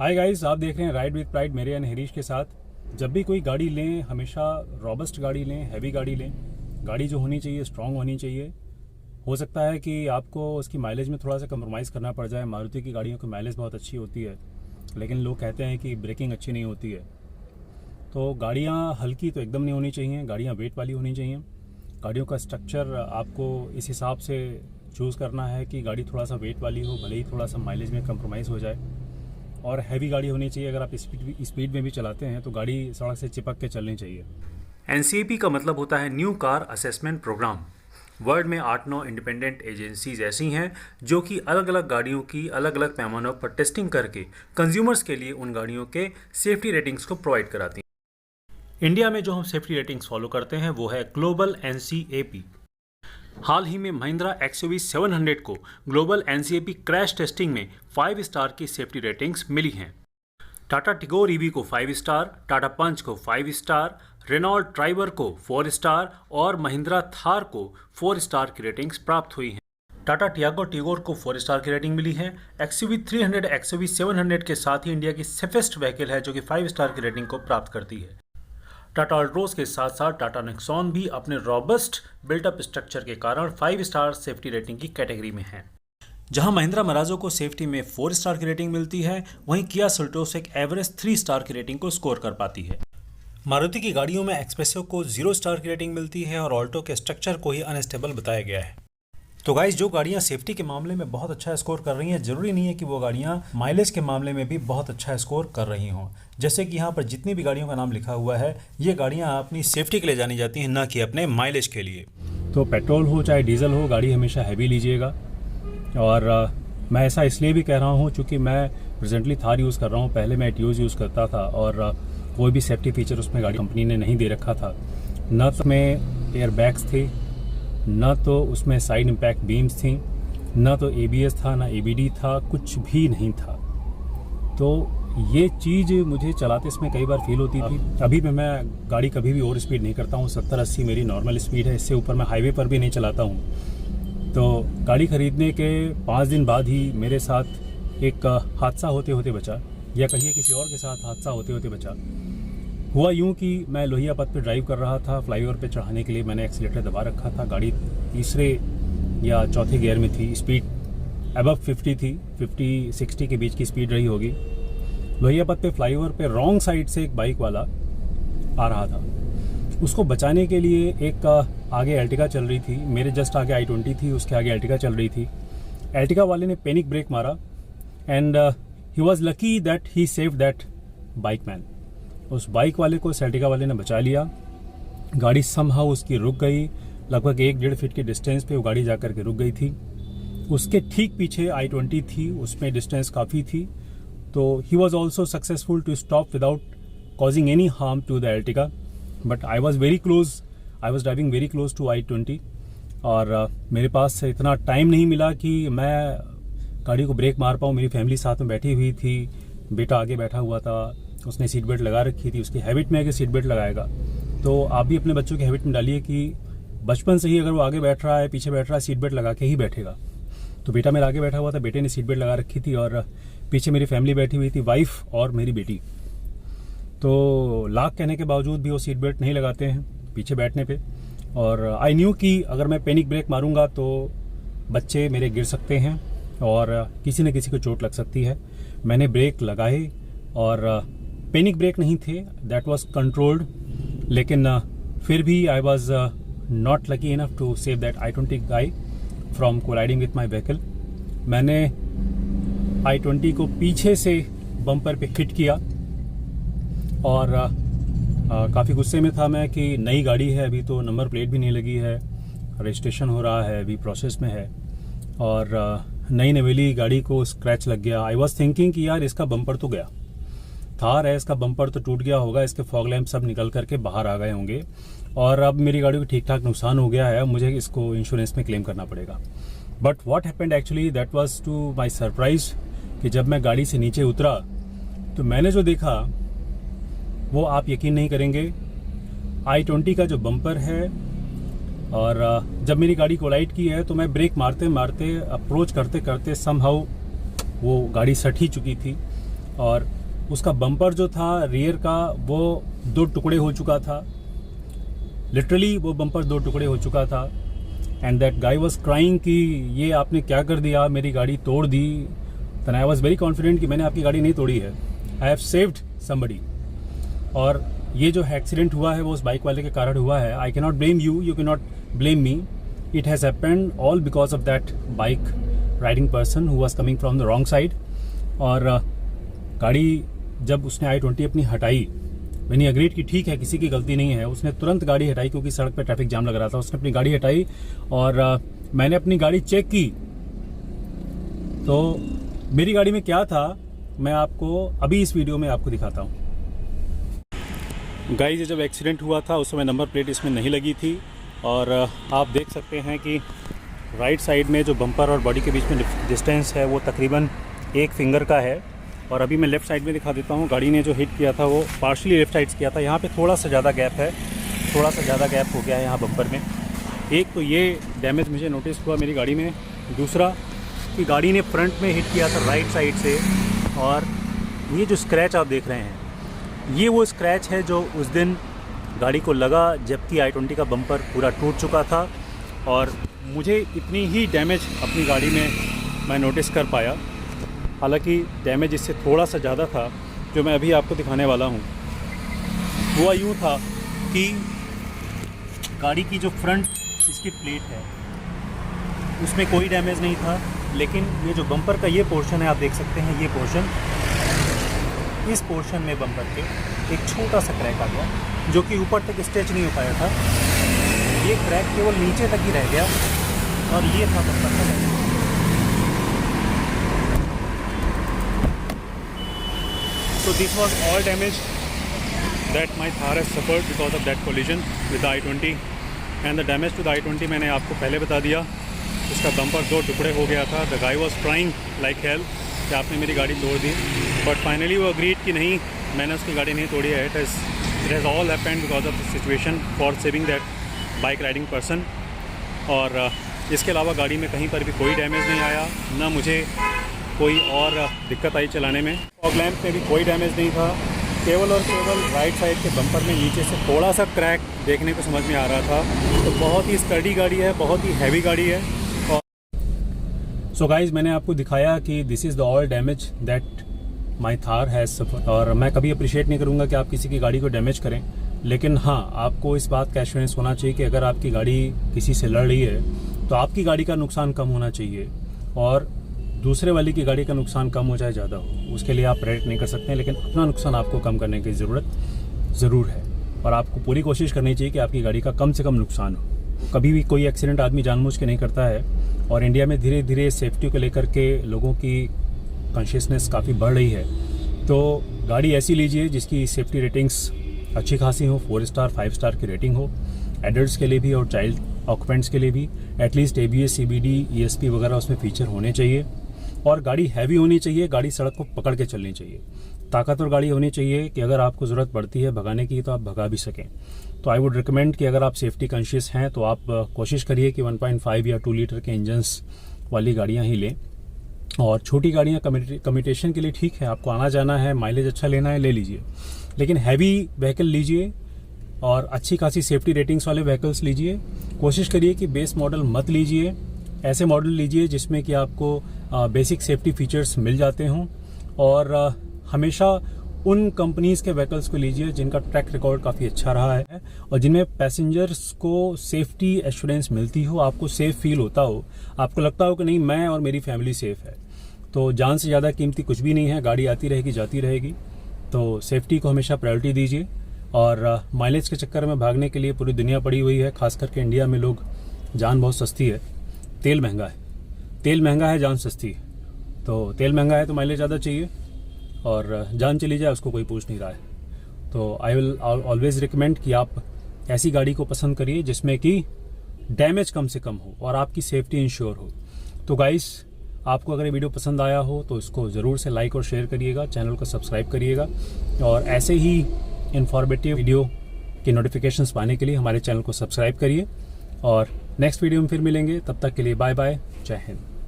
Hi guys, आप देख रहे हैं राइड विद प्राइड मेरे यानी हरीश के साथ। जब भी कोई गाड़ी लें हमेशा रॉबस्ट गाड़ी लें, हैवी गाड़ी लें। गाड़ी जो होनी चाहिए स्ट्रांग होनी चाहिए। हो सकता है कि आपको उसकी माइलेज में थोड़ा सा कंप्रोमाइज़ करना पड़ जाए। मारुति की गाड़ियों की माइलेज बहुत अच्छी होती है, लेकिन लोग कहते हैं कि ब्रेकिंग अच्छी नहीं होती है। तो गाड़ियाँ हल्की तो एकदम नहीं होनी चाहिए, गाड़ियाँ वेट वाली होनी चाहिए। गाड़ियों का स्ट्रक्चर आपको इस हिसाब से चूज़ करना है कि गाड़ी थोड़ा सा वेट वाली हो, भले ही थोड़ा सा माइलेज में कंप्रोमाइज़ हो जाए। और हैवी गाड़ी होनी चाहिए। अगर आप स्पीड में भी चलाते हैं तो गाड़ी सड़क से चिपक के चलनी चाहिए। एनसीएपी का मतलब होता है new car assessment programme. World में 8-9 इंडिपेंडेंट एजेंसीज ऐसी हैं जो कि अलग अलग गाड़ियों की अलग अलग पैमानों पर टेस्टिंग करके कंज्यूमर्स के लिए उन गाड़ियों के सेफ्टी रेटिंग्स को प्रोवाइड कराती हैं। इंडिया में जो हम सेफ्टी रेटिंग्स फॉलो करते हैं वो है ग्लोबल एनसीएपी। हाल ही में महिंद्रा XUV 700 को ग्लोबल एनसीएपी क्रैश टेस्टिंग में 5 स्टार की सेफ्टी रेटिंग्स मिली हैं। टाटा टिगोर ईवी को 5 स्टार, टाटा पंच को 5 स्टार, रेनॉल्ट ट्राइबर को 4 स्टार और महिंद्रा थार को 4 स्टार की रेटिंग्स प्राप्त हुई हैं। टाटा टियागो टिगोर को 4 स्टार की रेटिंग मिली है। XUV 300 XUV 700 के साथ ही इंडिया की सेफेस्ट व्हीकल है जो कि 5 स्टार की रेटिंग को प्राप्त करती है। टाटा अल्ट्रोज के साथ साथ टाटा नेक्सॉन भी अपने रॉबस्ट बिल्टअप स्ट्रक्चर के कारण 5 स्टार सेफ्टी रेटिंग की कैटेगरी में है। जहां महिंद्रा मराजो को सेफ्टी में 4 स्टार की रेटिंग मिलती है, वहीं किया सेल्टोस एक एवरेज 3 स्टार की रेटिंग को स्कोर कर पाती है। मारुति की गाड़ियों में एक्सप्रेसो को 0 स्टार की रेटिंग मिलती है और ऑल्टो के स्ट्रक्चर को ही अनस्टेबल बताया गया है। तो गाइस, जो गाड़ियां सेफ्टी के मामले में बहुत अच्छा स्कोर कर रही हैं, जरूरी नहीं है कि वो गाड़ियां माइलेज के मामले में भी बहुत अच्छा स्कोर कर रही हों। जैसे कि यहाँ पर जितनी भी गाड़ियों का नाम लिखा हुआ है, ये गाड़ियां अपनी सेफ्टी के लिए जानी जाती हैं, ना कि अपने माइलेज के लिए। तो पेट्रोल हो चाहे डीजल हो, गाड़ी हमेशा हैवी लीजिएगा। और मैं ऐसा इसलिए भी कह रहा हूँ चूँकि मैं प्रेजेंटली थार यूज़ कर रहा हूँ। पहले मैं एटियोज़ यूज़ करता था और कोई भी सेफ्टी फीचर उसमें गाड़ी कंपनी ने नहीं दे रखा था। न तो में एयर बैग्स थे, न तो उसमें साइड इम्पैक्ट बीम्स थी, न तो ABS था, ना ABD था, कुछ भी नहीं था। तो ये चीज़ मुझे चलाते इसमें कई बार फील होती थी। अभी भी मैं गाड़ी कभी भी ओवर स्पीड नहीं करता हूँ। 70-80 मेरी नॉर्मल स्पीड है, इससे ऊपर मैं हाईवे पर भी नहीं चलाता हूँ। तो गाड़ी खरीदने के 5 दिन बाद ही मेरे साथ एक हादसा होते होते बचा, या कहिए किसी और के साथ हादसा होते होते बचा। हुआ यूँ कि मैं लोहिया पथ पे ड्राइव कर रहा था। फ्लाईओवर पे चढ़ाने के लिए मैंने एक्सीलेटर दबा रखा था। गाड़ी तीसरे या चौथे गियर में थी। स्पीड अबव 50 थी, 50-60 के बीच की स्पीड रही होगी। लोहिया पथ पे फ्लाईओवर पे रॉन्ग साइड से एक बाइक वाला आ रहा था। उसको बचाने के लिए एक आगे एल्टिगा चल रही थी, मेरे जस्ट आगे I-20 थी, उसके आगे एल्टिगा चल रही थी। एल्टिगा वाले ने पैनिक ब्रेक मारा and he was lucky that he saved that bike man. उस बाइक वाले को एल्टिगा वाले ने बचा लिया। गाड़ी समहाउ उसकी रुक गई। लगभग 1-1.5 फीट के डिस्टेंस पे वो गाड़ी जाकर के रुक गई थी। उसके ठीक पीछे I-20 थी, उसमें डिस्टेंस काफ़ी थी। तो he was also successful to stop without causing any harm to the Ertiga. But I was very close, I was driving very close to I-20 और मेरे पास इतना टाइम नहीं मिला कि मैं गाड़ी को ब्रेक मार पाऊँ। मेरी फैमिली साथ में बैठी हुई थी, बेटा आगे बैठा हुआ था, उसने सीट बेल्ट लगा रखी थी। उसकी हैबिट में है कि सीट बेल्ट लगाएगा। तो आप भी अपने बच्चों की हैबिट में डालिए कि बचपन से ही अगर वो आगे बैठ रहा है, पीछे बैठ रहा है, सीट बेल्ट लगा के ही बैठेगा। तो बेटा मेरा आगे बैठा हुआ था, बेटे ने सीट बेल्ट लगा रखी थी और पीछे मेरी फैमिली बैठी हुई थी, वाइफ और मेरी बेटी। तो लाख कहने के बावजूद भी वो सीट बेल्ट नहीं लगाते हैं पीछे बैठने पे। और आई न्यू कि अगर मैं पैनिक ब्रेक मारूंगा तो बच्चे मेरे गिर सकते हैं और किसी न किसी को चोट लग सकती है। मैंने ब्रेक लगाए और पैनिक ब्रेक नहीं थे, दैट वाज कंट्रोल्ड, लेकिन फिर भी I was not lucky enough to save that I-20 guy from colliding with my vehicle. मैंने I-20 को पीछे से बम्पर पे हिट किया और काफ़ी गुस्से में था मैं कि नई गाड़ी है, अभी तो नंबर प्लेट भी नहीं लगी है, रजिस्ट्रेशन हो रहा है, अभी प्रोसेस में है और नई नवेली गाड़ी को स्क्रैच लग गया। आई वॉज थिंकिंग कि यार इसका बम्पर तो गया, थार है, इसका बम्पर तो टूट गया होगा, इसके फॉग लैम्प सब निकल करके बाहर आ गए होंगे और अब मेरी गाड़ी को ठीक ठाक नुकसान हो गया है, मुझे इसको इंश्योरेंस में क्लेम करना पड़ेगा। But what happened actually, that was to my surprise कि जब मैं गाड़ी से नीचे उतरा तो मैंने जो देखा वो आप यकीन नहीं करेंगे। I-20 का जो बम्पर है और जब मेरी गाड़ी कोलाइड की है तो मैं ब्रेक मारते मारते अप्रोच करते करते समहाउ वो गाड़ी सट ही चुकी थी और उसका बम्पर जो था रियर का वो 2 टुकड़े हो चुका था, लिटरली वो बम्पर 2 टुकड़े हो चुका था। And that guy was crying कि ये आपने क्या कर दिया, मेरी गाड़ी तोड़ दी। Then I was very confident कि मैंने आपकी गाड़ी नहीं तोड़ी है, आई हैव सेव्ड समबडी। और ये जो एक्सीडेंट हुआ है वो उस बाइक वाले के कारण हुआ है। I can not blame you, you can not blame me, it has happened all because of that bike riding person who was coming from the wrong side. और गाड़ी जब उसने I-20 अपनी हटाई, मैंने अग्रीड कि ठीक है किसी की गलती नहीं है, उसने तुरंत गाड़ी हटाई क्योंकि सड़क पे ट्रैफिक जाम लग रहा था। उसने अपनी गाड़ी हटाई और मैंने अपनी गाड़ी चेक की तो मेरी गाड़ी में क्या था मैं आपको अभी इस वीडियो में आपको दिखाता हूँ। गाइस, जब एक्सीडेंट हुआ था उस समय नंबर प्लेट इसमें नहीं लगी थी और आप देख सकते हैं कि राइट साइड में जो बम्पर और बॉडी के बीच में डिस्टेंस है वो तकरीबन 1 फिंगर का है। और अभी मैं लेफ़्ट साइड में दिखा देता हूँ, गाड़ी ने जो हिट किया था वो पार्शली लेफ़्ट साइड किया था। यहाँ पे थोड़ा सा ज़्यादा गैप है, थोड़ा सा ज़्यादा गैप हो गया है यहाँ बम्पर में। एक तो ये डैमेज मुझे नोटिस हुआ मेरी गाड़ी में, दूसरा कि गाड़ी ने फ्रंट में हिट किया था राइट साइड से। और ये जो स्क्रैच आप देख रहे हैं ये वो स्क्रैच है जो उस दिन गाड़ी को लगा जबकि I-20 का बम्पर पूरा टूट चुका था। और मुझे इतनी ही डैमेज अपनी गाड़ी में मैं नोटिस कर पाया, हालांकि डैमेज इससे थोड़ा सा ज़्यादा था। जो मैं अभी आपको दिखाने वाला हूँ वो यूँ था कि गाड़ी की जो फ्रंट इसकी प्लेट है उसमें कोई डैमेज नहीं था, लेकिन ये जो बम्पर का ये पोर्शन है आप देख सकते हैं, ये पोर्शन, इस पोर्शन में बम्पर के एक छोटा सा क्रैक आ गया जो कि ऊपर तक स्ट्रेच नहीं हो पाया था। ये क्रैक केवल नीचे तक ही रह गया और ये था बम्पर का damage. So this was all damage that my Thar has suffered because of that collision with the I-20 and the damage to the I-20 मैंने आपको पहले बता दिया। इसका बम्पर 2 टुकड़े हो गया था। The guy was crying like hell कि आपने मेरी गाड़ी तोड़ दी, बट फाइनली वो अग्रीड कि नहीं, मैंने उसकी गाड़ी नहीं तोड़ी है। It has all happened because of the situation for saving that bike riding person। और इसके अलावा गाड़ी में कहीं पर भी कोई डैमेज नहीं आया, ना मुझे कोई और दिक्कत आई चलाने में। फॉग लैंप में भी कोई डैमेज नहीं था, केवल और केवल राइट साइड के बम्पर में नीचे से थोड़ा सा क्रैक देखने को समझ में आ रहा था। तो बहुत ही स्टडी गाड़ी है, बहुत ही हैवी गाड़ी है। सो गाइज, मैंने आपको दिखाया कि this is the all damage that my Thar has suffered. और मैं कभी अप्रिशिएट नहीं करूँगा कि आप किसी की गाड़ी को डैमेज करें, लेकिन हाँ, आपको इस बात का एश्योरेंस होना चाहिए कि अगर आपकी गाड़ी किसी से लड़ रही है तो आपकी गाड़ी का नुकसान कम होना चाहिए और दूसरे वाले की गाड़ी का नुकसान कम हो चाहे ज़्यादा हो, उसके लिए आप प्रेडिक्ट नहीं कर सकते हैं, लेकिन अपना नुकसान आपको कम करने की ज़रूरत ज़रूर है। और आपको पूरी कोशिश करनी चाहिए कि आपकी गाड़ी का कम से कम नुकसान हो। कभी भी कोई एक्सीडेंट आदमी जानबूझ के नहीं करता है और इंडिया में धीरे धीरे सेफ्टी को लेकर के लोगों की कॉन्शियसनेस काफ़ी बढ़ रही है। तो गाड़ी ऐसी लीजिए जिसकी सेफ्टी रेटिंग्स अच्छी खासी हो, 4 स्टार 5 स्टार की रेटिंग हो, एडल्ट्स के लिए भी और चाइल्ड ऑक्यूपेंट्स के लिए भी। एटलीस्ट ABS CBD ESP वगैरह उसमें फीचर होने चाहिए। और गाड़ी हैवी होनी चाहिए, गाड़ी सड़क को पकड़ के चलनी चाहिए, ताकतवर गाड़ी होनी चाहिए कि अगर आपको ज़रूरत पड़ती है भगाने की तो आप भगा भी सकें। तो आई वुड रिकमेंड कि अगर आप सेफ्टी कॉन्शियस हैं तो आप कोशिश करिए कि 1.5 या 2 लीटर के इंजन्स वाली गाड़ियाँ ही लें। और छोटी गाड़ियाँ कम्यूटेशन के लिए ठीक है, आपको आना जाना है, माइलेज अच्छा लेना है, ले लीजिए, लेकिन हैवी व्हीकल लीजिए और अच्छी खासी सेफ्टी रेटिंग्स वाले व्हीकल्स लीजिए। कोशिश करिए कि बेस मॉडल मत लीजिए, ऐसे मॉडल लीजिए जिसमें कि आपको बेसिक सेफ्टी फीचर्स मिल जाते हों। और हमेशा उन कंपनीज़ के व्हीकल्स को लीजिए जिनका ट्रैक रिकॉर्ड काफ़ी अच्छा रहा है और जिनमें पैसेंजर्स को सेफ्टी एश्योरेंस मिलती हो, आपको सेफ फील होता हो, आपको लगता हो कि नहीं मैं और मेरी फैमिली सेफ़ है। तो जान से ज़्यादा कीमती कुछ भी नहीं है, गाड़ी आती रहेगी जाती रहेगी। तो सेफ्टी को हमेशा प्रायोरिटी दीजिए। और माइलेज के चक्कर में भागने के लिए पूरी दुनिया पड़ी हुई है, खास करके इंडिया में लोग, जान बहुत सस्ती है, तेल महंगा है, तेल महंगा है, जान सस्ती है। तो तेल महंगा है तो माइलेज ज़्यादा चाहिए और जान चली जाए उसको कोई पूछ नहीं रहा है। तो आई विल ऑलवेज रिकमेंड कि आप ऐसी गाड़ी को पसंद करिए जिसमें कि डैमेज कम से कम हो और आपकी सेफ्टी इंश्योर हो। तो गाइस, आपको अगर ये वीडियो पसंद आया हो तो इसको ज़रूर से लाइक और शेयर करिएगा, चैनल को सब्सक्राइब करिएगा और ऐसे ही इंफॉर्मेटिव वीडियो की नोटिफिकेशंस पाने के लिए हमारे चैनल को सब्सक्राइब करिए। और नेक्स्ट वीडियो में फिर मिलेंगे, तब तक के लिए बाय बाय, जय हिंद।